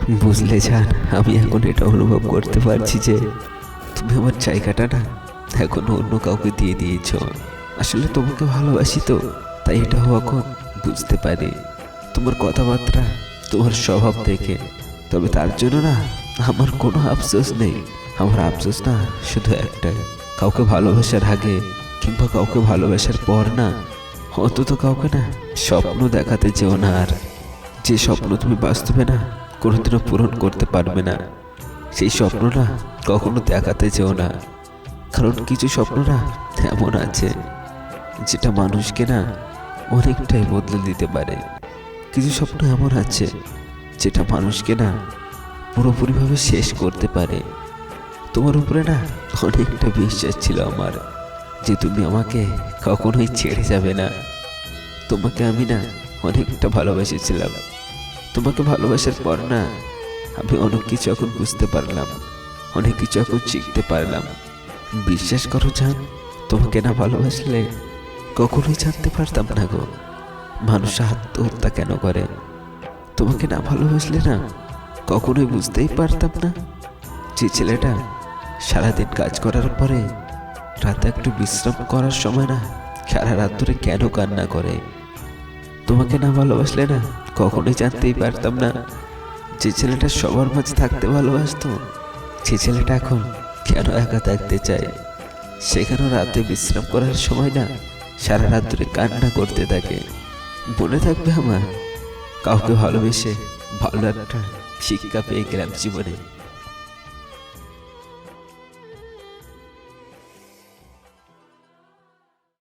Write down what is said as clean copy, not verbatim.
বুঝলে জান, আমি এখন এটা অনুভব করতে পারছি যে তুমি আমার জায়গাটা না এখন অন্য কাউকে দিয়ে দিয়েছ। আসলে তোমাকে ভালোবাসি তো, তাই এটাও এখন বুঝতে পারি তোমার কথাবার্তা, তোমার স্বভাব দেখে। তবে তার জন্য না আমার কোনো আফসোস নেই। আমার আফসোস না শুধু একটাই, কাউকে ভালোবাসার আগে কিংবা কাউকে ভালোবাসার পর না অন্তত কাউকে না স্বপ্ন দেখাতে যেও না। আর যে স্বপ্ন তুমি বাস্তবে না কোনোদিনও পূরণ করতে পারবে না, সেই স্বপ্ন না কখনো দেখাতে যেও না। কারণ কিছু স্বপ্ন না এমন আছে যেটা মানুষকে না অনেকটাই বদলে দিতে পারে। কিছু স্বপ্ন এমন আছে যেটা মানুষকে না পুরোপুরিভাবে শেষ করতে পারে। তোমার উপরে না অনেকটা বিশ্বাস ছিল আমার যে তুমি আমাকে কখনোই ছেড়ে যাবে না। তোমাকে আমি না অনেকটা ভালোবেসেছিলাম। তোমাকে ভালোবাসার পর না আমি অনেক কিছু এখন বুঝতে পারলাম, অনেক কিছু এখন শিখতে পারলাম। বিশ্বাস করো জান, তোমাকে না ভালোবাসলে কখনোই জানতে পারতাম না গো মানুষ আত্মহত্যা কেন করে। তোমাকে না ভালোবাসলে না কখনোই বুঝতেই পারতাম না যে ছেলেটা সারাদিন কাজ করার পরে রাতে একটু বিশ্রাম করার সময় না সারা রাত ধরে কেন কান্না করে। তোমাকে না ভালোবাসলে না কখনোই জানতেই পারতাম না যে ছেলেটা সবার মাঝে থাকতে ভালোবাসতো, সে ছেলেটা এখন কেন একা থাকতে চায়। সেখানেও রাতে বিশ্রাম করার সময় না সারা রাত ধরে কান্না করতে থাকে। মনে থাকবে আমার, কাউকে ভালোবেসে ভালো একটা শিক্ষা পেয়ে গেলাম জীবনে।